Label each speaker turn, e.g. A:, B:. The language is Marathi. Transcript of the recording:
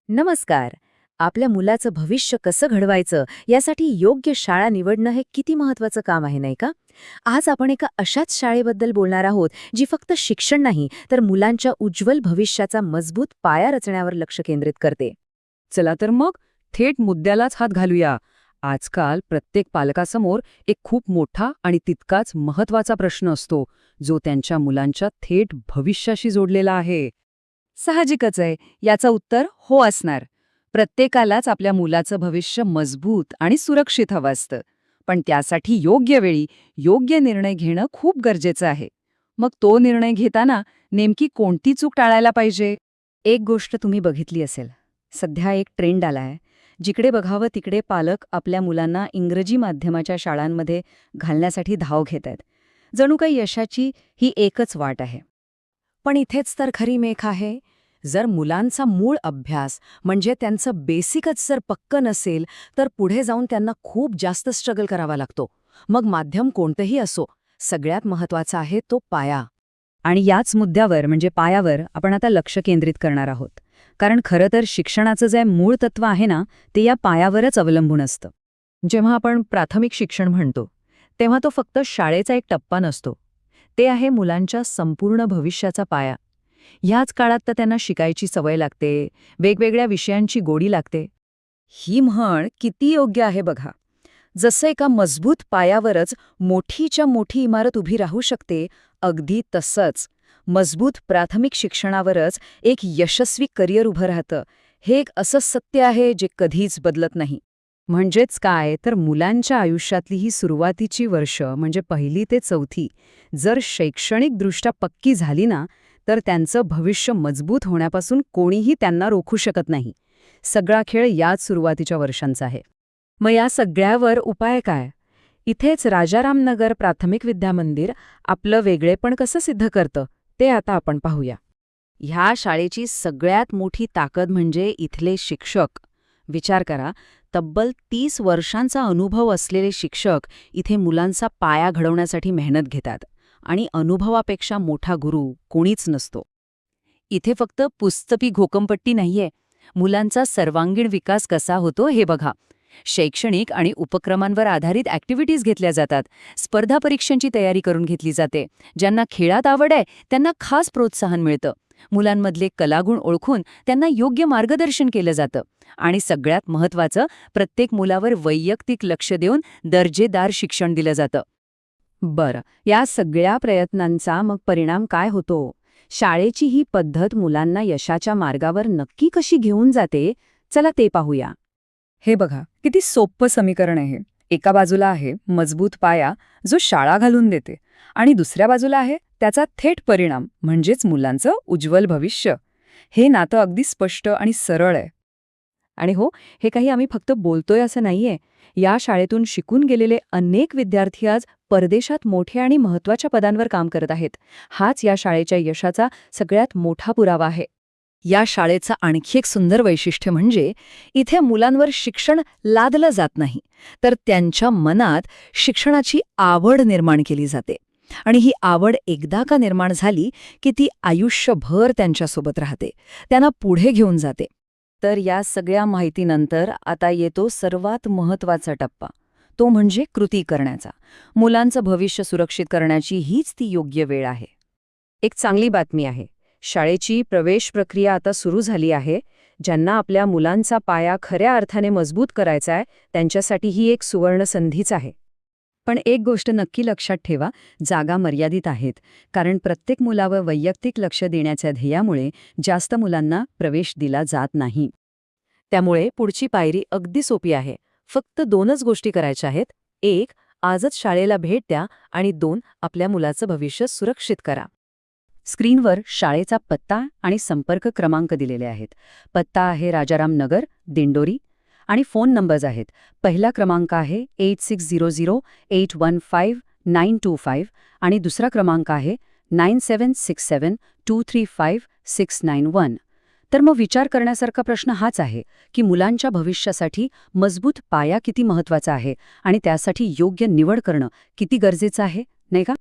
A: नमस्कार. आपल्या मुलाचं भविष्य कसं घडवायचं यासाठी योग्य शाळा निवडणं हे किती महत्वाचं काम आहे, नाही का? आज आपण एका अशाच शाळेबद्दल बोलणार आहोत जी फक्त शिक्षण नाही तर मुलांच्या उज्ज्वल भविष्याचा मजबूत पाया रचण्यावर लक्ष केंद्रित करते.
B: चला तर मग थेट मुद्द्यालाच हात घालूया. आजकाल प्रत्येक पालकासमोर एक खूप मोठा आणि तितकाच महत्वाचा प्रश्न असतो, जो त्यांच्या मुलांच्या थेट भविष्याशी जोडलेला आहे. साहजिकच आहे, याचं उत्तर हो असणार. प्रत्येकालाच आपल्या मुलाचं भविष्य मजबूत आणि सुरक्षित हवं असतं. पण त्यासाठी योग्य वेळी योग्य निर्णय घेणं खूप गरजेचं आहे. मग तो निर्णय घेताना नेमकी कोणती चूक टाळायला पाहिजे?
A: एक गोष्ट तुम्ही बघितली असेल. सध्या एक ट्रेंड आलाय. जिकडे बघावं तिकडे पालक आपल्या मुलांना इंग्रजी माध्यमाच्या शाळांमध्ये घालण्यासाठी धाव घेत आहेत. जणू काही यशाची ही एकच वाट आहे. पण इथेच तर खरी मेख आहे. जर मुलांचा मूळ अभ्यास म्हणजे त्यांचं बेसिकच जर पक्क नसेल तर पुढे जाऊन त्यांना खूप जास्त स्ट्रगल करावा लागतो. मग माध्यम कोणतंही असो, सगळ्यात महत्त्वाचा आहे तो पाया.
B: आणि याच मुद्द्यावर म्हणजे पायावर आपण आता लक्ष केंद्रित करणार आहोत. कारण खरं तर शिक्षणाचं जे मूळ तत्व आहे ना, ते या पायावरच अवलंबून असतं. जेव्हा आपण प्राथमिक शिक्षण म्हणतो तेव्हा तो फक्त शाळेचा एक टप्पा नसतो. ते आहे मुलांच्या संपूर्ण भविष्याचा पाया. ह्याच काळात तर त्यांना शिकायची सवय लागते, वेगवेगळ्या विषयांची गोडी लागते.
A: ही म्हण किती योग्य आहे बघा. जसं एका मजबूत पायावरच मोठीच्या मोठी इमारत उभी राहू शकते, अगदी तसंच मजबूत प्राथमिक शिक्षणावरच एक यशस्वी करिअर उभं राहतं. हे एक असं सत्य आहे जे कधीच बदलत नाही.
B: म्हणजेच काय तर मुलांच्या आयुष्यातली ही सुरुवातीची वर्ष म्हणजे 1ली ते 4थी जर शैक्षणिकदृष्ट्या पक्की झाली ना, तर त्यांचं भविष्य मजबूत होण्यापासून कोणीही त्यांना रोखू शकत नाही. सगळा खेळ याच सुरुवातीच्या वर्षांचा आहे. मग या सगळ्यावर उपाय काय? इथेच राजारामनगर प्राथमिक विद्यामंदिर आपलं वेगळेपण कसं सिद्ध करतं ते आता आपण पाहूया.
A: ह्या शाळेची सगळ्यात मोठी ताकद म्हणजे इथले शिक्षक. विचार करा, तब्बल 30 वर्षांचा अनुभव असलेले शिक्षक इथे मुलांचा पाया घडवण्यासाठी मेहनत घेतात. आणि अनुभवापेक्षा मोठा गुरु कोणीच नसतो. इथे फक्त पुस्तकी घोकंपट्टी नाहीये, मुलांचा सर्वांगीण विकास कसा होतो हे बघा. शैक्षणिक आणि उपक्रमांवर आधारित ॲक्टिव्हिटीज घेतल्या जातात. स्पर्धा परीक्षांची तयारी करून घेतली जाते. ज्यांना खेळात आवड आहे त्यांना खास प्रोत्साहन मिळतं. मुलांमधले कलागुण ओळखून त्यांना योग्य मार्गदर्शन केलं जातं. आणि सगळ्यात महत्त्वाचं, प्रत्येक मुलावर वैयक्तिक लक्ष देऊन दर्जेदार शिक्षण दिलं जातं.
B: बरं, या सगळ्या प्रयत्नांचा मग परिणाम काय होतो? शाळेची ही पद्धत मुलांना यशाच्या मार्गावर नक्की कशी घेऊन जाते? चला ते पाहूया. हे बघा, किती सोपं समीकरण आहे. एका बाजूला आहे मजबूत पाया जो शाळा घालून देते, आणि दुसऱ्या बाजूला आहे त्याचा थेट परिणाम म्हणजेच मुलांचं उज्ज्वल भविष्य. हे नातं अगदी स्पष्ट आणि सरळ आहे. आणि हो, हे काही आम्ही फक्त बोलतोय असं नाहीये. या शाळेतून शिकून गेलेले अनेक विद्यार्थी आज परदेशात मोठ्या आणि महत्त्वाच्या पदांवर काम करत आहेत. हाच या शाळेच्या यशाचा सगळ्यात मोठा पुरावा आहे.
A: या शाळेचं आणखी एक सुंदर वैशिष्ट्य म्हणजे इथे मुलांवर शिक्षण लादलं जात नाही, तर त्यांच्या मनात शिक्षणाची आवड निर्माण केली जाते. आणि ही आवड एकदा का निर्माण झाली की ती आयुष्यभर त्यांच्यासोबत राहते, त्यांना पुढे घेऊन जाते. तर या सगळ्या माहितीनंतर आता येतो सर्वात महत्त्वाचा टप्पा, तो म्हणजे कृती करण्याचा. मुलांचं भविष्य सुरक्षित करण्याची हीच ती योग्य वेळ आहे. एक चांगली बातमी आहे, शाळेची प्रवेश प्रक्रिया आता सुरू झाली आहे. ज्यांना आपल्या मुलांचा पाया खऱ्या अर्थाने मजबूत करायचा आहे त्यांच्यासाठी ही एक सुवर्ण संधीच आहे. पण एक गोष्ट नक्की लक्षात ठेवा, जागा मर्यादित आहेत. कारण प्रत्येक मुलावर वैयक्तिक लक्ष देण्याच्या ध्येयामुळे जास्त मुलांना प्रवेश दिला जात नाही. त्यामुळे पुढची पायरी अगदी सोपी आहे. फक्त 2च गोष्टी करायच्या आहेत. 1, आजच शाळेला भेट द्या, आणि 2, आपल्या मुलाचं भविष्य सुरक्षित करा. स्क्रीनवर शाळेचा पत्ता आणि संपर्क क्रमांक दिलेले आहेत. पत्ता आहे राजारामनगर, दिंडोरी, आणि फोन नंबर्स आहेत. पहिला क्रमांक आहे 8600815925 आणि दुसरा क्रमांक आहे 9767235691. तर मग विचार करण्यासारखा प्रश्न हाच आहे की मुलांच्या भविष्यासाठी मजबूत पाया किती महत्त्वाचा आहे आणि त्यासाठी योग्य निवड करणं किती गरजेचं आहे, नाही का?